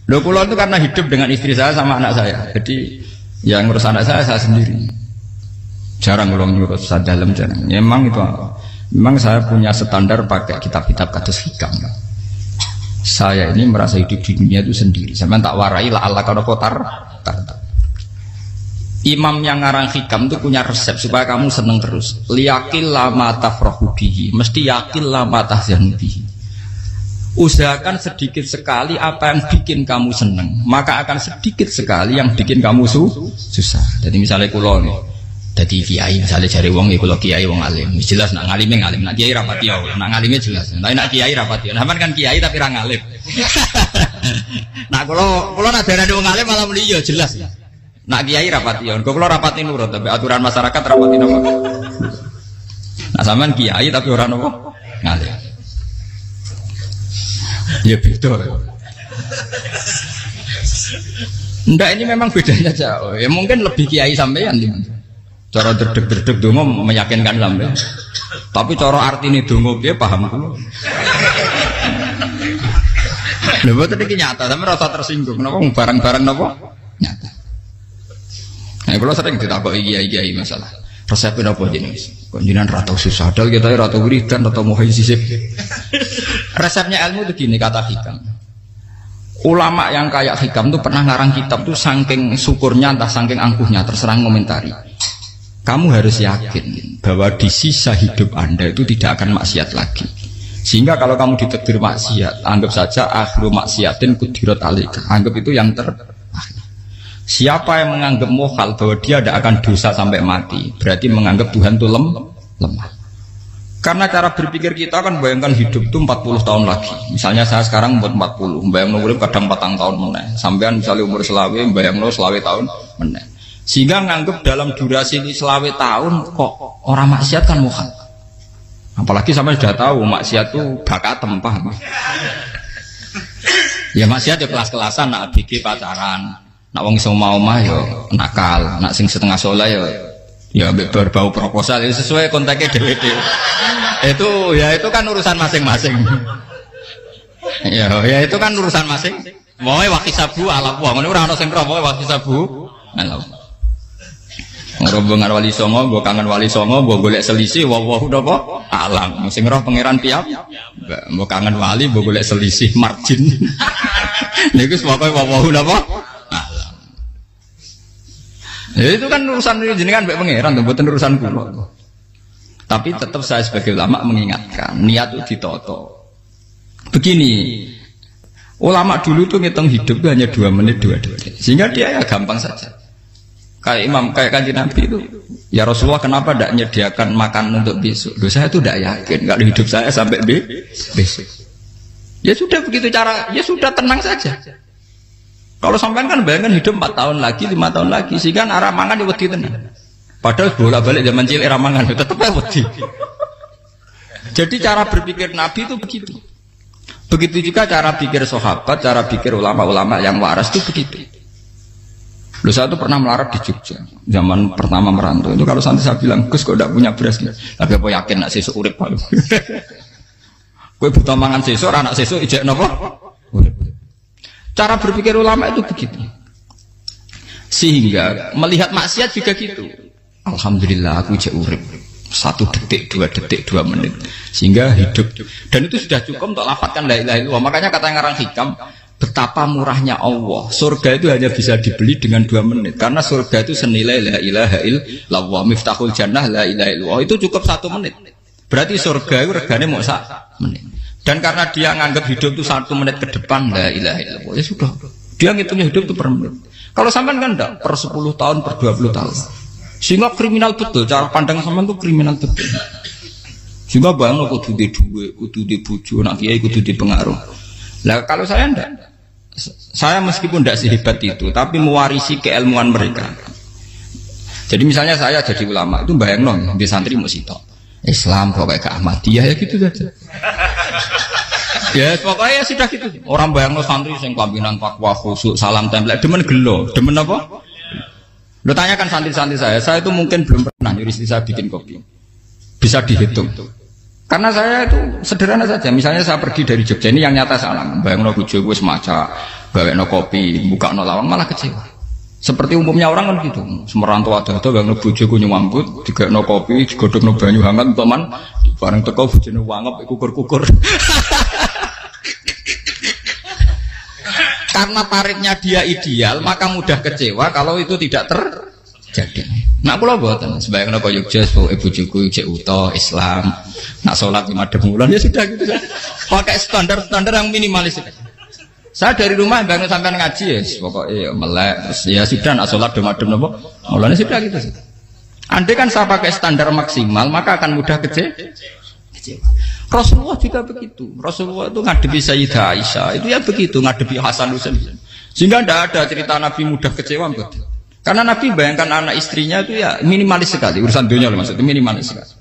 Loh kula itu karena hidup dengan istri saya sama anak saya. Jadi yang ngurus anak saya sendiri. Jarang kula ngurus dalam jarang. Memang itu memang saya punya standar pakai kitab-kitab kados hikam. Saya ini merasa hidup di dunia itu sendiri. Sampeyan tak warai la Allah kana kotar. Imam yang ngarang hikam itu punya resep supaya kamu seneng terus. Liyakil lama tafrahu bihi, mesti yakil lama tahzanu bihi. Usahakan sedikit sekali apa yang bikin kamu seneng, maka akan sedikit sekali yang bikin kamu susah. Jadi misalnya kula nih, jadi kiai misalnya cari wong ya kula kiai wong alim. Jelas nak ngalime ngalim, nak kiai rapati ya, nak ngalime jelas. Tapi nak kiai rapati. Nah, kan kiai tapi ra ngalim. Nah, kula nak darani wong alim malah muni ya jelas. Nak kiai rapati ya, kula rapati nurut tapi aturan masyarakat rapati napa. Nah, sampean kiai tapi ora napa ngalim. Ya beda. Ndak ini memang bedanya jauh. Ya mungkin lebih kiai sampean gimana? Cara derdek-derdek donga meyakinkan sampean. Tapi cara artine donga piye paham kula. Lha boten iki nyata, sampean rasa tersinggung. Napa barang-barang napa? Nyata. Nah, kula sering ditakoki kiai-kiai masalah. Resepnya apa jenis? Konjinan rata susah, dal kita rata wiridan, rata mohon sisip. Resepnya ilmu itu gini kata hikam. Ulama yang kayak hikam tuh pernah ngarang kitab tuh saking syukurnya, entah saking angkuhnya, terserah ngomentari. Kamu harus yakin bahwa di sisa hidup Anda itu tidak akan maksiat lagi. Sehingga kalau kamu ditakdir maksiat, anggap saja akhiru maksiatin kudirat alika. Anggap itu yang terakhir. Siapa yang menganggap mohal bahwa dia tidak akan dosa sampai mati, berarti menganggap Tuhan itu lemah. Karena cara berpikir kita kan bayangkan hidup itu 40 tahun lagi. Misalnya saya sekarang umur 40, bayangkan umur kadang 4 tahun meneh. Sampean misalnya umur selawe, bayangkan selawe tahun meneh. Sehingga menganggap dalam durasi ini selawe tahun kok orang maksiat kan mohal. Apalagi sampai sudah tahu maksiat itu bakatem, paham? Ya maksiat ya kelas-kelasan, nak bikin pacaran. Nak wong iso mau mah yo nakal, nak sing setengah soleh ya berbau proposal ya sesuai kontaknya dhewe-dhewe. Itu kan urusan masing-masing. Ya itu kan urusan masing. Moe wakisabu ala wa ngono ora ana sing ro moe wakisabu ala. Ngrobongan wali songo, mbok kangen wali songo, mbok golek selisih wawahu napa alam. Sing roh pangeran piyam. Mbok kangen wali, mbok golek selisih margin. Niku pokoke wawahu napa ya itu kan urusan jenengan mbek pangeran to mboten urusan kula. Tapi tetap saya sebagai ulama mengingatkan niat itu ditoto. Begini, ulama dulu tuh ngitung hidup itu hanya 2 menit 2 detik. Sehingga dia ya gampang saja. Kayak imam, kayak kanjeng Nabi itu, ya Rasulullah kenapa tidak menyediakan makan untuk besok? Loh, saya itu tidak yakin kalau hidup saya sampai besok. Ya sudah begitu cara, ya sudah tenang saja. Kalau sampean kan bayangkan hidup 4 tahun lagi, 5 tahun lagi, sehingga arah mangan ya wedi tenan. Padahal bolak-balik zaman cilik arah mangan tetap wedi. Jadi cara berpikir Nabi itu begitu. Begitu juga cara pikir sahabat, cara pikir ulama-ulama yang waras itu begitu. Loh, saya itu pernah melarat di Jogja zaman pertama merantau. Itu kalau santai saya bilang, Gus kok tidak punya beras, tapi apa yakin nak sesuk urip palu. Kowe buta mangan sesuk, anak sesuk ijek napa? Urip. Cara berpikir ulama itu begitu. Sehingga melihat maksiat juga gitu. Alhamdulillah aku ijek urip 1 detik, 2 detik, 2 menit. Sehingga hidup. Dan itu sudah cukup untuk lafadzkan la ilaha illallah. Makanya kata ngarang hikam, betapa murahnya Allah. Surga itu hanya bisa dibeli dengan 2 menit. Karena surga itu senilai la ilaha illallah. Miftahul jannah la ilaha illallah. Itu cukup 1 menit. Berarti surga itu regane mau 1 menit. Dan karena dia nganggap hidup itu 1 menit ke depan, la ilaha illallah, ya sudah. Dia ngitungnya hidup itu per menit. Kalau sampean kan enggak, per 10 tahun, per 20 tahun. Sehingga kriminal betul, cara pandang sampean itu kriminal betul. Sehingga bayang kudu di duwe, kudu di bojo, nak kiai kudu di pengaruh. Lah kalau saya enggak. Saya meskipun enggak sehebat itu, tapi mewarisi keilmuan mereka. Jadi misalnya saya jadi ulama, itu bayang di santri mau sitok. Islam pokoknya ke Ahmadiyah ya gitu saja. Ya pokoknya ya sudah gitu. Orang bayangno santri sing pampinan takwa khusyuk salam tempel demen gelo, demen apa? Lo tanyakan santri-santri saya itu mungkin belum pernah nyuri istri saya bikin kopi. Bisa dihitung. Karena saya itu sederhana saja. Misalnya saya pergi dari Jogja ini yang nyata salam. Bayangno bojo wis maca gawekno kopi, bukakno lawang malah kecewa. Seperti umumnya orang kan gitu. Semerantau ada gak bojoku nyuambut, digawekno kopi, digodhogno banyu hangat teman, bareng teko bojone wangep kukur-kukur. Karena tarifnya dia ideal, maka mudah kecewa kalau itu tidak terjadi. Nak kula mboten, sebayangno kaya Jogja, bojoku cek uta Islam, nak salat 5 bulan ya sudah gitu. Pakai standar-standar yang minimalis. Saya dari rumah bangun sampai ngaji ya, pokoknya melek, ya sudah nak sholat demadem nopo, mulanya sudah gitu. Andai kan saya pakai standar maksimal, maka akan mudah kecewa. Rasulullah juga begitu. Rasulullah itu ngadepi Sayyidah Aisyah, itu ya begitu, ngadepi Hasan Husain. Sehingga tidak ada cerita Nabi mudah kecewa, betul. Karena Nabi bayangkan anak istrinya itu ya minimalis sekali, urusan dunia maksudnya minimalis sekali.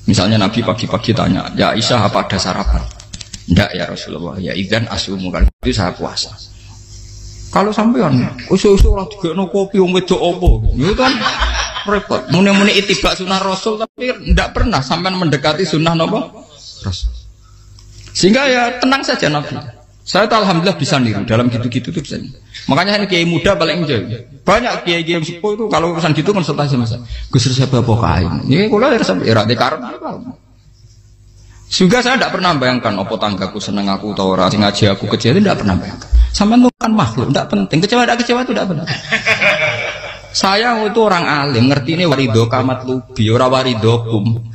Misalnya Nabi pagi-pagi tanya, ya Aisyah apa ada sarapan? Enggak ya Rasulullah, ya idzan asumu kan itu saya puasa. Kalau sampean usul-usul ora digekno kopi wong wedok opo? Itu kan repot. Muni-muni itibak sunnah Rasul tapi enggak pernah sampean mendekati sunnah napa? Rasul. Sehingga ya tenang saja Nabi. Saya tuh alhamdulillah bisa niru dalam gitu-gitu tuh bisa. Makanya ini kiai muda paling jauh. Banyak kiai-kiai yang sepuh itu kalau urusan gitu konsultasi sama saya. Gus resep apa kae? Niki kula resep era dekarep. Juga saya tidak pernah bayangkan apa tanggaku seneng aku atau orang ngaji aku kecewa itu tidak pernah bayangkan. Sama itu kan makhluk, tidak penting. Kecewa tidak kecewa itu tidak benar. Saya itu orang alim, ngerti ini warido kamat lubi, ora warido kum.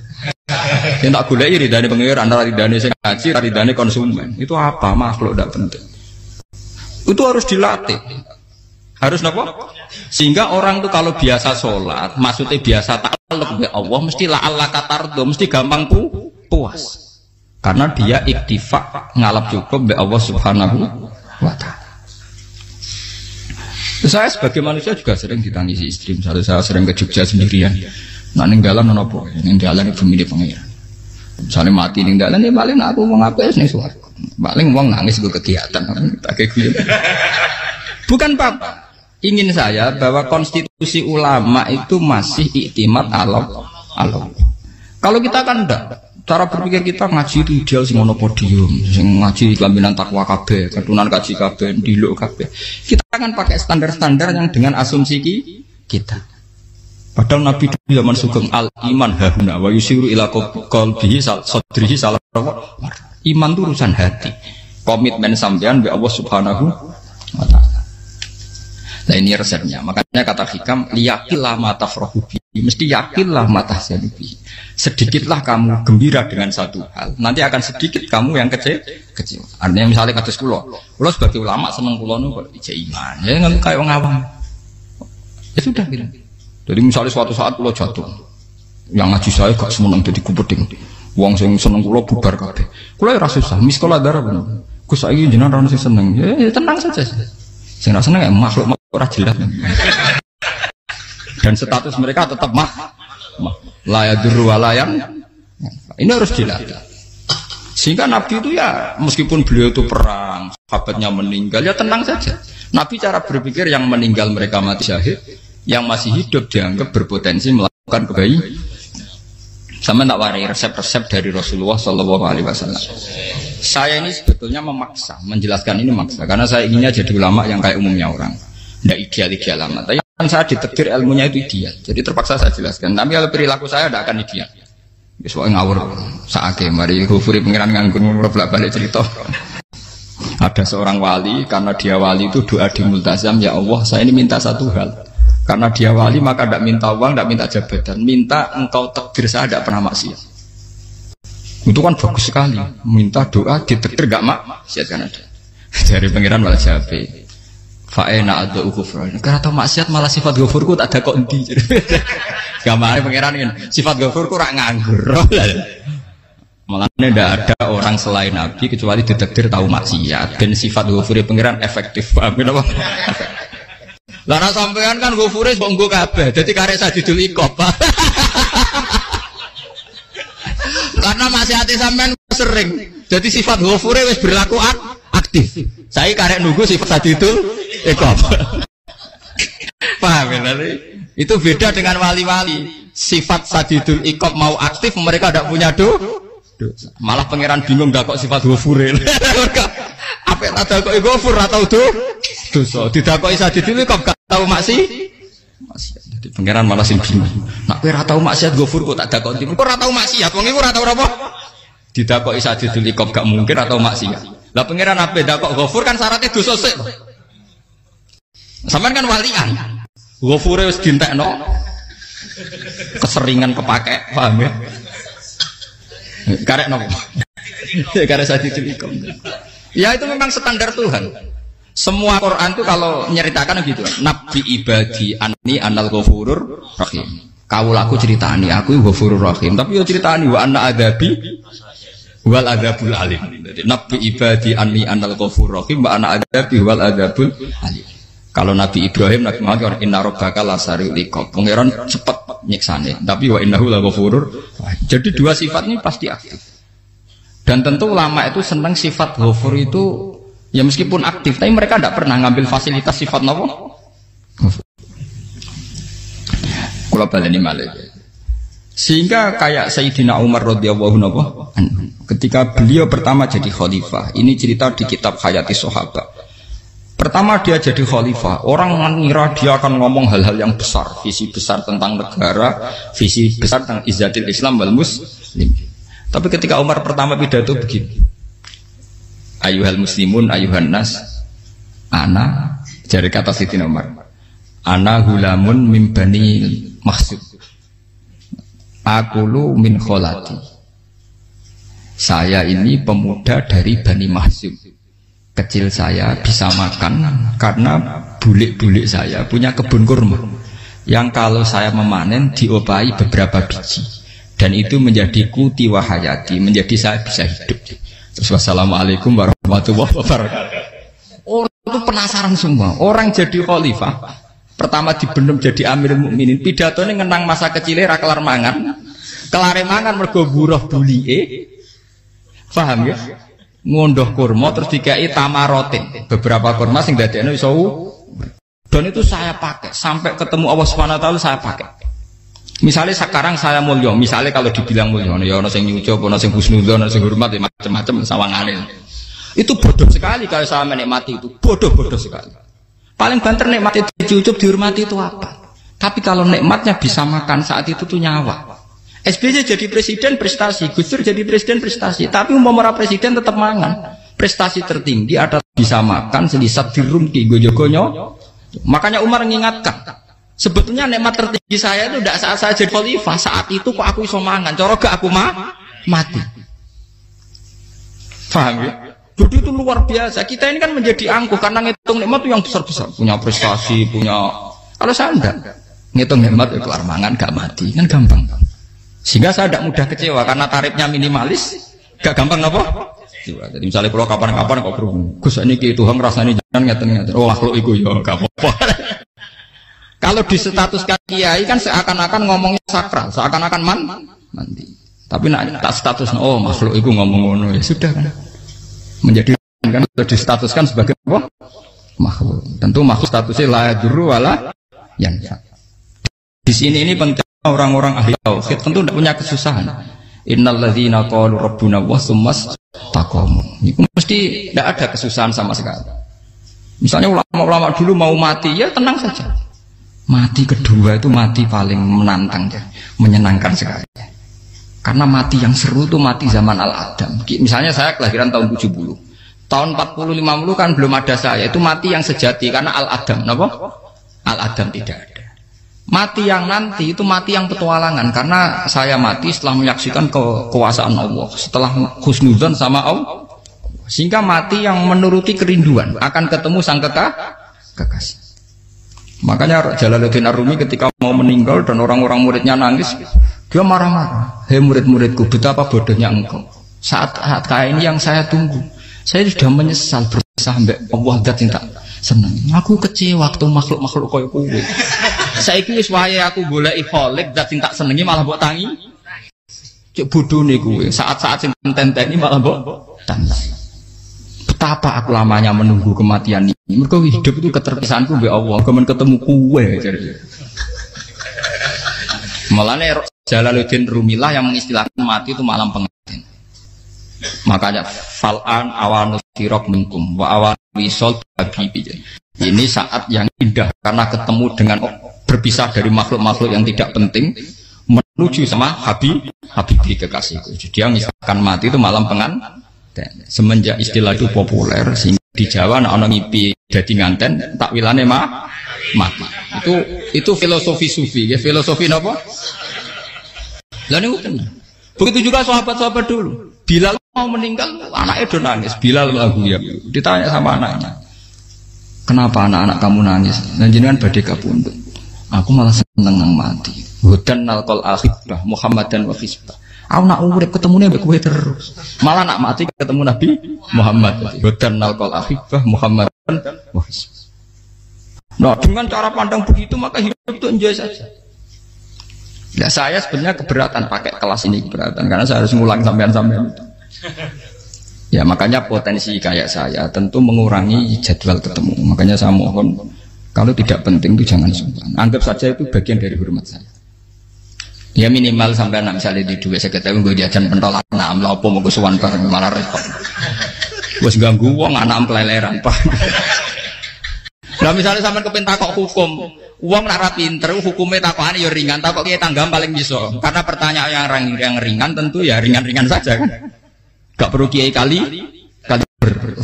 Yang tak gulai ridane pengiran, ridane sing ngaji, ridane konsumen. Itu apa makhluk tidak penting. Itu harus dilatih. Harus apa? Sehingga orang tuh kalau biasa sholat, maksudnya biasa takluk be Allah, mesti la Allah katardo, mesti gampang puas. Karena dia iktifak ngalap cukup be Allah Subhanahu wa ta'ala. Saya sebagai manusia juga sering ditangisi istri. Misalnya saya sering ke Jogja sendirian. Nah ninggalan nopo, ninggalan ibu milih pengiran. Misalnya mati ninggalan ya paling aku mau ngapes nih suara. Paling uang nangis gue kegiatan. Bukan Pak. Ingin saya bahwa konstitusi ulama itu masih iktimat Allah. Kalau kita kan enggak. Cara berpikir kita ngaji itu ideal sing ono podium, sing ngaji kelaminan takwa kabeh, ketunan kaji kabeh, diluk kabeh. Kita akan pakai standar-standar yang dengan asumsi kita. Padahal Nabi di zaman sugeng al iman hahuna wa yusiru ila qalbihi sadrihi salah. Iman itu urusan hati. Komitmen sampean be Allah Subhanahu wa taala. Nah ini resepnya. Makanya kata hikam liyakillah mata frohubi, mesti yakinlah mata senubi. Sedikitlah kamu gembira dengan satu hal, nanti akan sedikit kamu yang kecewa. Artinya misalnya kados kula sebagai ulama seneng kula nu ijek iman, ya nggak kayak wong awam. Ya sudah gitu. Jadi misalnya suatu saat kula jatuh, yang ngaji saya gak semeneng jadi kupeding. Wong sing seneng kula bubar kabeh. Kula ora susah, miskola darah bener. Gus saiki jenengan ora sing seneng. Ya tenang saja. Sing ora seneng makhluk ora jelas. Dan status mereka tetap layaduru walayan. Ini harus dilatih. Sehingga Nabi itu ya meskipun beliau itu perang, sahabatnya meninggal, ya tenang saja. Nabi cara berpikir yang meninggal mereka mati syahid, yang masih hidup dianggap berpotensi melakukan kebaikan. Sama tak warai resep-resep dari Rasulullah SAW. Saya ini sebetulnya memaksa, menjelaskan ini maksa, karena saya inginnya jadi ulama yang kayak umumnya orang, tidak ideal amat. Tapi kan saya ditakdir ilmunya itu ideal, jadi terpaksa saya jelaskan. Tapi kalau perilaku saya tidak akan ideal. Soalnya ngawur, saake mari Ghafuri pengiran nganggur bolak-balik cerita. Ada seorang wali, karena dia wali itu doa di multazam, ya Allah saya ini minta satu hal. Karena dia wali maka tidak minta uang, tidak minta jabatan, minta engkau takdir saya tidak pernah maksiat. Itu kan bagus sekali, minta doa ditakdir gak maksiat kan ada. Dari pengiran malah Syafi'i. Fa'ena ada ukufran. Karena tahu maksiat malah sifat ghafurku tak ada kok endi. Gamane pengiran kan sifat ghafurku rak nganggur. Malah tidak ada orang selain Nabi kecuali ditakdir tahu maksiat. Dan sifat ghafuri pengiran efektif. Paham apa? Lara sampean kan ghafure mbok nggo kabeh. Dadi karek sadidul iqab. Karena maksiate sampean sering. Jadi sifat ghafure wis berlaku aktif. Saya karek nunggu sifat sadidul iqab. Paham ya? Itu beda dengan wali-wali. Sifat sadidul iqab mau aktif, mereka tidak punya dosa. Malah pangeran bingung gak kok sifat ghafure. Apa nek tak dakoki Ghafur ora tau dosa. Didakoki Sadidul Iqab gak tau maksiat. Jadi pangeran malah sing bingung. Nek kowe ora tau maksiat Ghafur kok tak dakoki. Kok ora tau maksiat wong iku ora tau apa? Didakoki Sadidul Iqab gak mungkin atau maksiat. Lah pangeran ape dakok Ghafur kan syaratnya dosa sik. Sampeyan kan walian. Ghafure wis dientekno. Keseringan kepake, paham ya? Karek nopo? Karek Sadidul Iqab. Ya itu memang standar Tuhan. Semua Quran itu kalau nyeritakan gitu. Nabi ibadi anni anal ghafurur rahim. Kaulaku ceritani aku ghafurur rahim. Tapi yo ceritani wa anna adabi wal adabul alim. Jadi Nabi ibadi anni anal ghafurur rahim wa anna adabi wal adabul alim. Kalau Nabi Ibrahim, Nabi Muhammad inna rabbaka lasariul iqab. Pangeran cepat nyiksane, tapi wa innahu laghafurur. Jadi dua sifat ini pasti aktif. Dan tentu ulama itu senang sifat ghafur itu ya meskipun aktif, tapi mereka tidak pernah ngambil fasilitas sifat apa? Kula baleni malih. Sehingga kayak Sayyidina Umar radhiyallahu anhu ketika beliau pertama jadi khalifah, ini cerita di kitab Hayati Sahabat. Pertama dia jadi khalifah, orang mengira dia akan ngomong hal-hal yang besar, visi besar tentang negara, visi besar tentang izzatil Islam wal muslim. Tapi ketika Umar pertama pidato begini, ayuhal muslimun ayuhan nas, ana, dari kata Sayyidina Umar, ana hulamun min bani Mahsub, akulu min kholati. Saya ini pemuda dari Bani Mahsub. Kecil saya bisa makan karena bulik-bulik saya punya kebun kurma yang kalau saya memanen diopahi beberapa biji dan itu menjadi kuti wahayati, menjadi saya bisa hidup. Terus wassalamualaikum warahmatullahi wabarakatuh. Orang itu penasaran semua. Orang jadi khalifah pertama dibenem jadi amirul mukminin, pidatonya ngenang masa kecilnya ra kelar mangan, kelare mangan mergo buruh bulike. Paham ya? Ngondoh kurma terus dikai tamarotin, beberapa kurma sing dadekno iso dan itu saya pakai sampai ketemu Allah Subhanahu wa taala saya pakai. Misalnya sekarang saya mulya, misalnya kalau dibilang mulya ya ana sing nyucup, ana sing husnudzon, ana sing hormat ya macam-macam sawangane. Itu bodoh sekali kalau saya menikmati itu, bodoh sekali. Paling banter nikmati dicucup dihormati itu apa? Tapi kalau nikmatnya bisa makan saat itu tuh nyawa. SBY jadi presiden prestasi, Gus Dur jadi presiden prestasi, tapi umpama presiden tetap mangan. Prestasi tertinggi ada bisa makan selisat dirumki gojo-gonyo. Makanya Umar mengingatkan, sebetulnya nikmat tertinggi saya itu tidak saat saya jadi khalifah, saat itu kok aku iso mangan, cara gak aku mati. Paham ya? Jadi itu luar biasa. Kita ini kan menjadi angkuh karena ngitung nikmat itu yang besar-besar, punya prestasi, punya. Kalau saya enggak ngitung nikmat itu kelar mangan gak mati, kan gampang. Sehingga saya tidak mudah kecewa karena tarifnya minimalis, gak gampang apa? Jadi misalnya kalau kapan-kapan kok berhubung, Gus ini ki Tuhan rasanya jangan ngeten-ngeten. Oh makhluk itu ya gak apa-apa. Kalau di status kiai kan seakan-akan ngomongnya sakral, seakan-akan mandi. Tapi nak tak status, oh makhluk itu ngomong-ngomong ya sudah kan. Menjadi kan sudah distatuskan sebagai apa? Makhluk. Tentu makhluk statusnya la yadurru wala yanfa. Di sini ini penting. Orang-orang ahli tauhid tentu tidak punya kesusahan. Innalladzina qalu rabbuna wa tsummas taqamu. Itu mesti tidak ada kesusahan sama sekali. Misalnya ulama-ulama dulu mau mati, ya tenang saja. Mati kedua itu mati paling menantang ya, menyenangkan sekali. Karena mati yang seru itu mati zaman Al-Adam. Misalnya saya kelahiran tahun 70. Tahun 40-50 kan belum ada saya. Itu mati yang sejati karena Al-Adam. Kenapa? Al-Adam tidak ada. Mati yang nanti itu mati yang petualangan karena saya mati setelah menyaksikan kekuasaan Allah, setelah husnudzon sama Allah, sehingga mati yang menuruti kerinduan akan ketemu sang kekasih. Makanya Jalaluddin Ar-Rumi ketika mau meninggal dan orang-orang muridnya nangis, dia marah-marah. Hei murid-muridku, betapa bodohnya engkau. Saat kayak ini yang saya tunggu, saya sudah menyesal berusaha sampai Allah dat tak senang. Aku kecewa waktu makhluk-makhluk koyo kowe. Saiki wis wayahe aku goleki kholik zat sing tak senengi malah mbok tangi. Cuk bodhone kuwe, saat-saat sing tenteni malah mbok tantang. Betapa aku lamanya menunggu kematian ini. Mergo hidup itu keterpisahanku mbek Allah, kemen ketemu kuwe jare. Malane Jalaluddin Rumilah yang mengistilahkan mati itu malam pengantin. Makanya fal'an awanus sirok minkum wa awan wisol habibi. Ini saat yang indah karena ketemu dengan berpisah dari makhluk-makhluk yang tidak penting menuju sama habibi kekasihku. Jadi yang misalkan mati itu malam pengantin. Semenjak istilah itu populer sehingga di Jawa ana ngipi dadi nganten takwilane mati. Itu filosofi sufi, ya filosofi napa? Lah niku tenan. Begitu juga sahabat-sahabat dulu. Bilal mau meninggal, anaknya udah nangis. Bilal lagu ya. Ditanya sama anaknya, kenapa anak-anak kamu nangis? Dan jenengan badhe kapundhut. Aku malah seneng nang mati. Hudan nalqal akhibah Muhammadan wa hisbah. Aku nak urip ketemune mbek kowe terus. Malah nak mati ketemu Nabi Muhammad. Hudan nalqal akhibah Muhammadan wa hisbah. Nah, dengan cara pandang begitu maka hidup itu enjoy saja. Ya saya sebenarnya keberatan pakai kelas ini, keberatan karena saya harus ngulang sampean-sampean. Ya makanya potensi kayak saya tentu mengurangi jadwal ketemu. Makanya saya mohon kalau tidak penting itu jangan sungkan. Anggap saja itu bagian dari hormat saya. Ya minimal sampai misalnya di dua saya ketahui gue jajan pentolan enam lah apa mau gue suwan bareng malah repot. Gue ganggu uang anak peleleran pak. Nah misalnya sampai kepen takok hukum, uang nak pinter, hukumnya takokan ya ringan, takok kiai tanggam paling bisa. Karena pertanyaan yang ringan tentu ya ringan-ringan saja kan. Gak perlu kiai kali ber.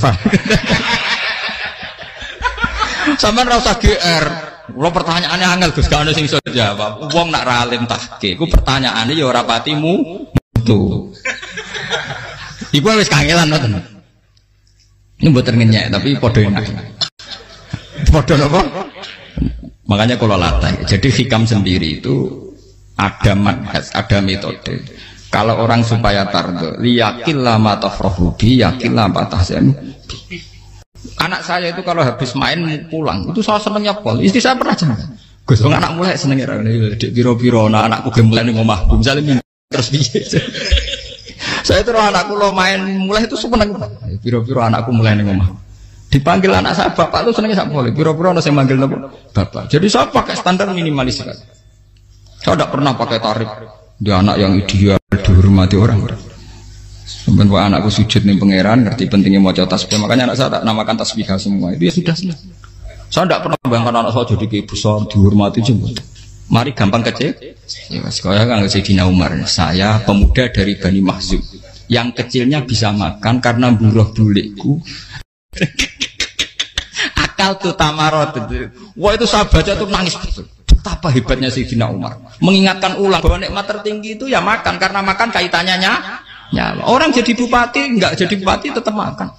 Sampai rasa GR, kalau pertanyaannya angel Gus gak ada sing iso jawab. Uang nak ralim tahke, ku pertanyaannya ya ora patimu tuh. Iku wis kangelan ngoten. Ini mboten ngenyek tapi padha enak. Podo apa? Makanya kalau latih. Jadi hikam sendiri itu ada manhaj, ada metode. Kalau orang supaya tardo, liyakillah ma tafrahubi, yakillah ma tahzanu. Anak saya itu kalau habis main pulang, itu saya senengnya pol. Istri saya pernah jangan. Gus, anak mulai senengnya dik piro-piro, anakku gemulai ning omahku. Misalnya terus piye. Saya terus anakku lo main mulai itu seneng. Piro-piro anakku mulai ning omahku. Dipanggil anak saya bapak itu senangnya tak boleh. Biro-biro ada saya manggil bapak. Jadi saya pakai standar minimalis sekali. Saya tidak pernah pakai tarif. Dia anak yang ideal dihormati orang. Sebenarnya anakku sujud nih pangeran, ngerti pentingnya mau tasbih. Makanya anak saya tak namakan tasbih semua. Itu ya sudah. Saya tidak pernah bayangkan anak saya jadi kayak besar dihormati jemput. Mari gampang kecil. Ya, sekolah kan Sayyidina Umar. Saya pemuda dari Bani Mahzum. Yang kecilnya bisa makan karena buruh bulikku. Akal tuh tamarot itu. Wah itu saya baca tuh nangis betul. Betapa hebatnya Sayyidina Umar. Mengingatkan ulang bahwa nikmat tertinggi itu ya makan karena makan kaitannya nyawa. Orang jadi bupati enggak jadi bupati tetap makan.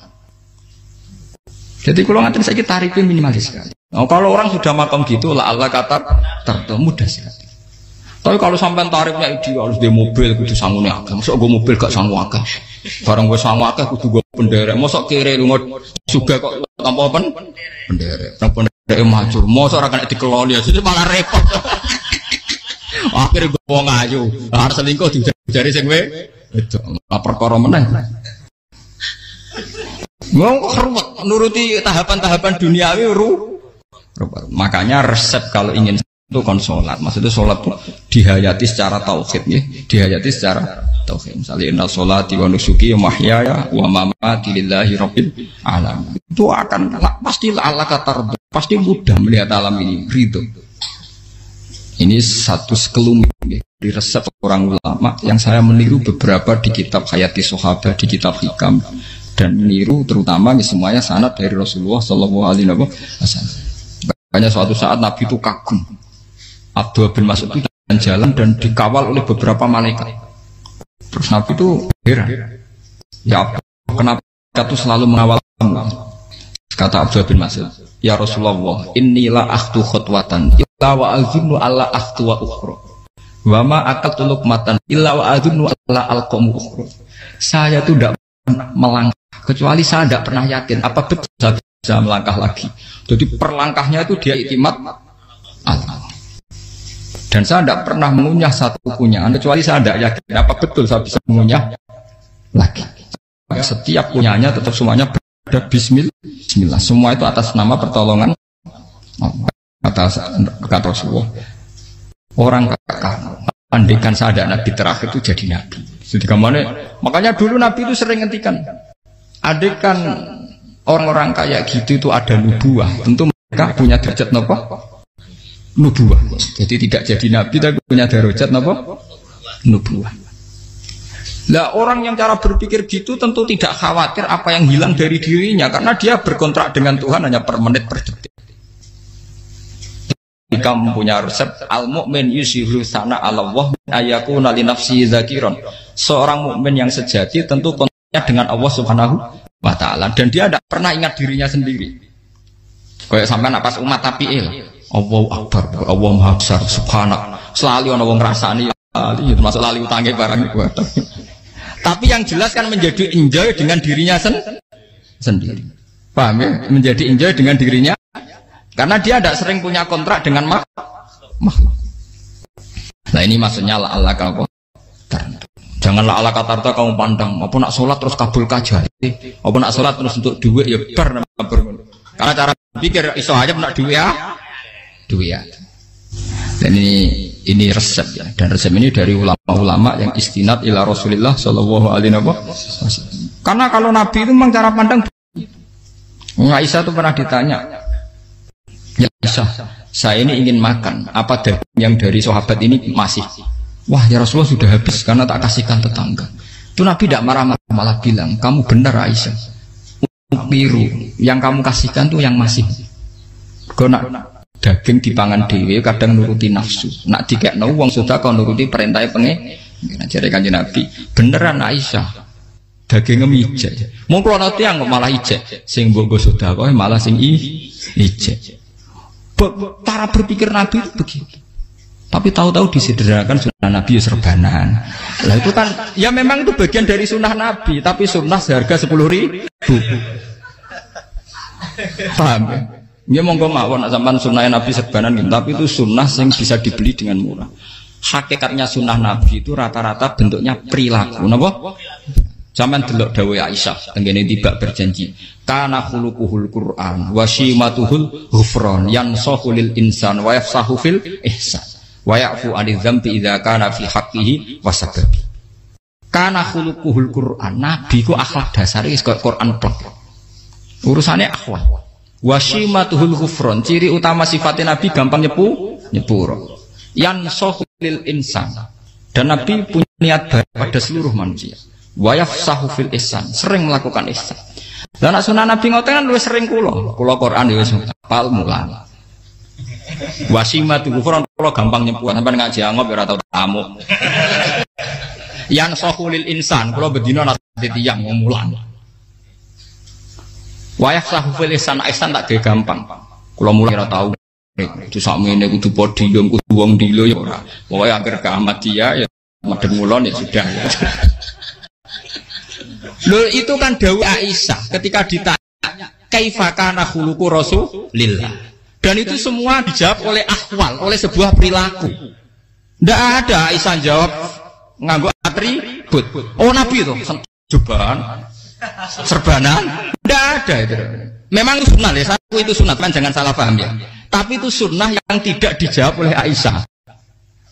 Jadi kalau ngatain saya tarifnya minimalis sekali. Nah, kalau orang sudah makan gitu lah Allah kata mudah sekali. Tapi kalau sampai tarifnya ideal harus di mobil kudu sangune akeh. Mosok gue mobil gak sangu akeh. Barang gue sangu akeh kudu gue penderek. Mosok kere lunga juga kok tanpa penderek. Nang penderek maju. Mosok ora kena dikeloli jadi malah repot. Akhirnya gue wong ayu. Harus selingkuh dijari sing itu perkara meneh. Mau hormat nuruti tahapan-tahapan duniawi makanya resep kalau ingin itu kon sholat, maksudnya sholat itu dihayati secara tauhid ya, dihayati secara tauhid. Misalnya inna sholati wa nusuki wa mahyaya wa mamati lillahi rabbil alamin. Itu akan pasti Allah kata pasti mudah melihat alam ini ridho. Ini satu sekelumit ya, di resep orang ulama yang saya meniru beberapa di kitab Hayati Sahabat, di kitab Hikam dan meniru terutama semuanya sanad dari Rasulullah Shallallahu Alaihi Wasallam. Makanya suatu saat Nabi itu kagum. Abdullah bin Mas'ud itu jalan dan dikawal oleh beberapa malaikat. Terus Nabi itu heran. Ya Abdullah, kenapa itu selalu mengawal kamu? Kata Abdullah bin Mas'ud, ya Rasulullah, inilah akhtu khutwatan, illa wa azunnu alla akhtu wa ukhra. Wa ma aqaltu luqmatan, illa wa azunnu alla alqamu ukhra. Saya itu tidak pernah melangkah, kecuali saya tidak pernah yakin apa betul saya bisa melangkah lagi. Jadi perlangkahnya itu dia iktimat Allah. Dan saya tidak pernah mengunyah satu kunyahan kecuali saya tidak yakin apa betul saya bisa mengunyah lagi. Setiap kunyahnya tetap semuanya berada Bismillah. Semua itu atas nama pertolongan kata Rasulullah. Orang kakak andekan saya ada nabi terakhir itu jadi nabi. Jadi kemana? Makanya dulu Nabi itu sering ngendikan, adekan orang-orang kayak gitu itu ada nubuah, tentu mereka punya derajat nopo nubuah. Jadi tidak jadi Nabi tapi punya derajat nopo nubuah. Lah orang yang cara berpikir gitu tentu tidak khawatir apa yang hilang dari dirinya, karena dia berkontrak dengan Tuhan hanya per menit per detik. Jika mempunyai resep al-mu'min yusiru sana Allah ayakuna li nafsi zakiron. Seorang mukmin yang sejati tentu kontaknya dengan Allah Subhanahu wa taala dan dia tidak pernah ingat dirinya sendiri. Kayak sampean pas umat tapiil, Allahu akbar, Allah Maha Besar, subhanak. Selalu ana wong ngrasani termasuk lali utange barang iku. Tapi yang jelas kan menjadi enjoy dengan dirinya sendiri. Paham ya? Menjadi enjoy dengan dirinya. Karena dia tidak sering punya kontrak dengan makhluk. Nah ini maksudnya Allah kalau janganlah Allah kata kamu pandang. Apa nak sholat terus kabul kajar. Apa nak sholat terus untuk duit ya ber. Karena cara pikir iso aja nak duit ya. Dan ini resep ya. Dan resep ini dari ulama-ulama yang istinad ila Rasulillah Shallallahu Alaihi Wasallam. Karena kalau Nabi itu memang cara pandang. Aisyah itu pernah ditanya. Ya Aisyah, saya ini ingin makan. Apa daging yang dari sahabat ini masih? Wah ya Rasulullah sudah habis karena tak kasihkan tetangga. Itu Nabi tidak marah-marah, malah bilang, kamu benar Aisyah. Biru yang kamu kasihkan tuh yang masih. Kau nak daging dipangan dewe kadang nuruti nafsu. Nak dikekno wong sudah kau nuruti perintah pengen. Jadi kanjeng Nabi beneran Aisyah. Dagingnya ijek. Mau kalau nanti yang malah ijek. Sing bogo sudah kau malah sing ijek. Cara berpikir Nabi itu begitu. Tapi tahu-tahu disederhanakan sunnah Nabi ya serbanan. Lah itu kan ya memang itu bagian dari sunnah Nabi, tapi sunnah seharga 10.000. Paham ya? Ya monggo mawon sampean sunnah Nabi serbanan gitu, tapi itu sunnah yang bisa dibeli dengan murah. Hakikatnya sunnah Nabi itu rata-rata bentuknya perilaku, napa? Sampeyan delok dawuh Aisyah tengene tiba berjanji kana khuluquhul Qur'an wa shimatuhul ghufran yansahu lil insan wa yafsahu fil ihsan wa ya'fu 'anil dzambi idza kana fi haqqihi wasababi. Kana khuluquhul Qur'an, Nabi ku akhlak dasare wis kaya Quran plek. Urusane akhlak. Wa shimatuhul ghufran, ciri utama sifatnya Nabi gampang nyepuro. Yansahu lil insan. Dan Nabi punya niat baik pada seluruh manusia. Wa yafsahu fil ihsan, sering melakukan ihsan. Dan sunnah Nabi ngoten kan luwih sering kula Quran ya wis hafal mulang. Wasimatu ghufran kula gampang nyempuh sampean ngaji angop ora tau tamu. Yang sahulil insan kula bedina nate tiyang mulang. Wa yafsahu fil ihsan tak gampang. Kula mulang ora tau. Itu sakmene kudu podium kudu wong dilo ya ora. Pokoke anggere kiamat dia ya madheng mulon ya sudah. Loh itu kan dawuh Aisyah ketika ditanya kaifa kana khuluqu Rasulillah. Dan itu semua dijawab oleh ahwal, oleh sebuah perilaku. Tidak ada Aisyah jawab nganggo atribut. Oh Nabi itu jubahan, serbanan, tidak ada itu. Memang itu sunnah ya, satu itu sunnah kan jangan salah paham ya. Tapi itu sunnah yang tidak dijawab oleh Aisyah.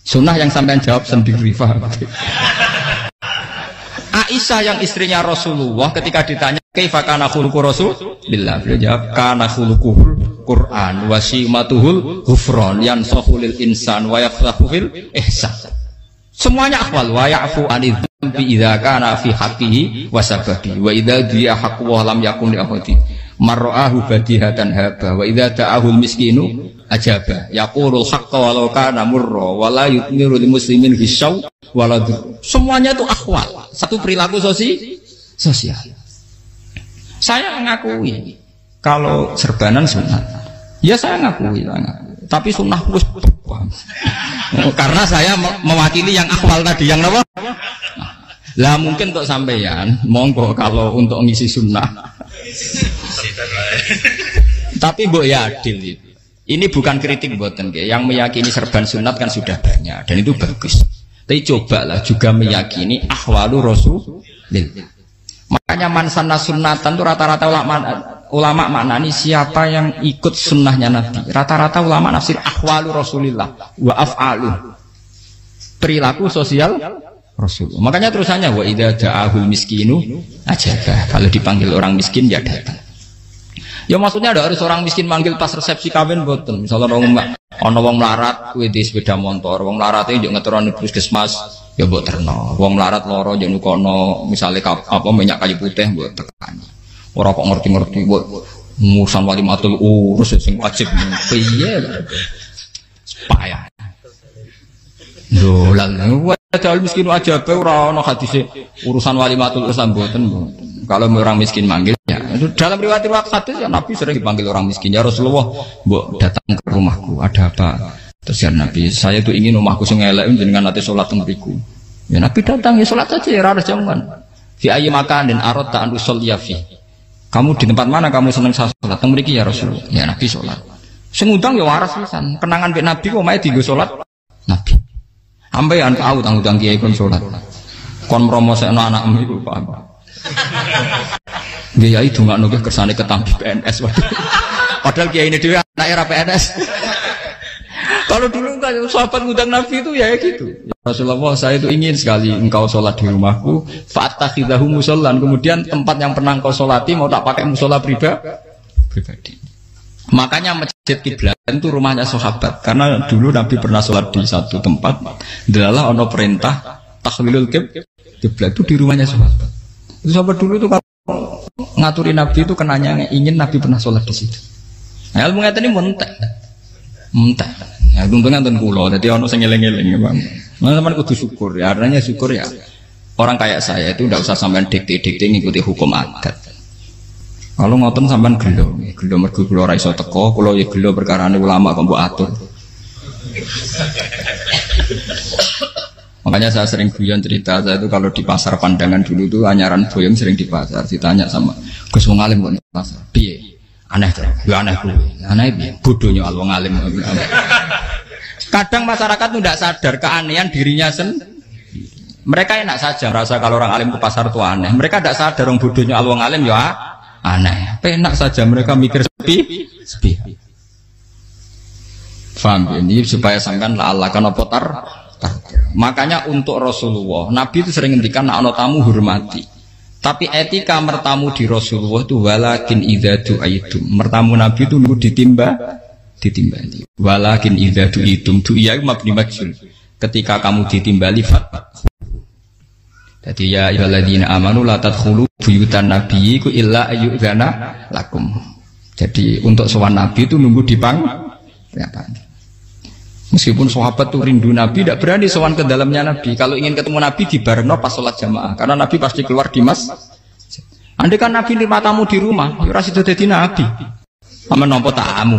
Sunnah yang sampean jawab sendiri, paham? Aisyah yang istrinya Rasulullah ketika ditanya kaifa kana khuluqu Rasulillah, beliau jawab kana khuluquhul Qur'an wa simatuhul ghufran yansahu lil insan wa yafsahu fil ihsan. Semuanya akhwal wa ya'fu 'anil dzambi idza kana fi haqqihi wa sababi wa idza dia haqqu wa lam yakun li ahadi marra'ahu badihatan haba wa idza ta'ahul miskinu ajaba yaqulul haqqa walau kana murra wa la yutmiru lil muslimin hisau waladhu. Semuanya itu akhwal, satu perilaku sosial. Saya mengakui kalau serbanan sunat, ya saya ngakui. Tapi sunnah terus karena saya mewakili yang akhwal tadi, yang apa? Lah mungkin untuk sampeyan, monggo kalau untuk ngisi sunnah. Tapi mbok ya adil itu. Ini bukan kritik mboten nggih. Yang meyakini serban sunat kan sudah banyak dan itu bagus. Tapi cobalah juga meyakini ahwalu Rasulillah. Makanya mansanna sunnatan itu rata-rata ulama maknani siapa yang ikut sunnahnya Nabi. Rata-rata ulama nafsir ahwalu Rasulillah wa af'alu. Perilaku sosial Rasulullah. Makanya terusannya wa idza ja'ahul miskinu ajabah. Kalau dipanggil orang miskin ya datang. Ya maksudnya ada harus orang miskin manggil pas resepsi kawin boten. Misalnya ana wong melarat kuwi di sepeda motor, wong melarat iki yo ngeteroni puskesmas ya mbok terno. Wong melarat loro yo nukono misale minyak kayu putih mbok tekani. Ora kok ngerti-ngerti mbok musan walimatul urus sing wajib piye. Payah. Lho lan Padahal miskin aja be ora ana hadise urusan walimatul Islam mboten. Kalau orang miskin manggil ya dalam riwayat hadis ya Nabi sering dipanggil orang miskin. Ya Rasulullah, mbok datang ke rumahku, ada apa? Terus ya Nabi, saya tuh ingin rumahku sing elek jenengan nate salat teng mriku. Ya Nabi datang ya salat saja ya ora jangan. Fi ayyi makanin aradta an usolli fi. Kamu di tempat mana kamu seneng salat teng mriki ya Rasulullah. Ya Nabi salat. Sing ngundang ya waras pisan. Kenangan mek Nabi kok mae dienggo salat Nabi. Ambean tahu tanggung kiai kon sholat, kon promosekno anakmu iku paham. Kiai dongakno ke kersane ketampi PNS waduh. Padahal kiai ini dhewe anake ra PNS. Kalau dulu kan sahabat ngundang Nabi itu ya gitu. Ya Rasulullah, saya itu ingin sekali engkau sholat di rumahku, fa'takhidahu musallan. Kemudian tempat yang pernah engkau sholati mau tak pakai musola pribadi. Makanya masjid kiblat itu rumahnya sahabat, karena dulu Nabi pernah sholat di satu tempat, adalah ono perintah tahlilul kiblat itu di rumahnya sahabat. Itu sahabat dulu itu kalau ngaturin Nabi itu kenanya ingin Nabi pernah sholat di situ. Nah, ilmu ngeten ini mentek. Ya untungnya enten kula, jadi ono sing eling-eling ya, Bang. Teman-teman kudu syukur ya, artinya syukur ya. Orang kayak saya itu tidak usah sampean dikte-dikte ngikuti hukum adat. Kalau ngoten sampean gelo mergo kula ora iso teko, kula ya gelo perkarane ulama kok mbok atur. Makanya saya sering guyon cerita, saya itu kalau di pasar Pandangan dulu tuh anyaran boyong sering di pasar, ditanya sama Gus wong alim kok di pasar. Piye? Aneh to. Ya aneh kuwi. Aneh piye? Bodhonya wong alim. Kadang masyarakat tuh tidak sadar keanehan dirinya sendiri. Mereka enak saja merasa kalau orang alim ke pasar itu aneh. Mereka tidak sadar orang bodohnya wong alim ya aneh. Enak saja mereka mikir sepi. Faham ini supaya sampean la'allakan apa tar. Makanya untuk Rasulullah, Nabi itu sering ngendikan ana tamu hormati. Tapi etika mertamu di Rasulullah itu walakin idza du'aitum. Mertamu Nabi itu nunggu ditimbali. Walakin idza du'itum du'iya mabni majhul. Ketika kamu ditimbali jadi ya ayyuhalladzina amanu la tadkhulu buyutan nabiyyi illa ayyudzana lakum. Jadi untuk sowan Nabi itu nunggu dipang. Meskipun sahabat tuh rindu Nabi, tidak berani sowan ke dalamnya Nabi. Kalau ingin ketemu Nabi di barengno pas sholat jamaah, karena Nabi pasti keluar di mas. Andai kan Nabi nerima tamu di rumah, ya ora sido dadi Nabi. Sama nampa tamu.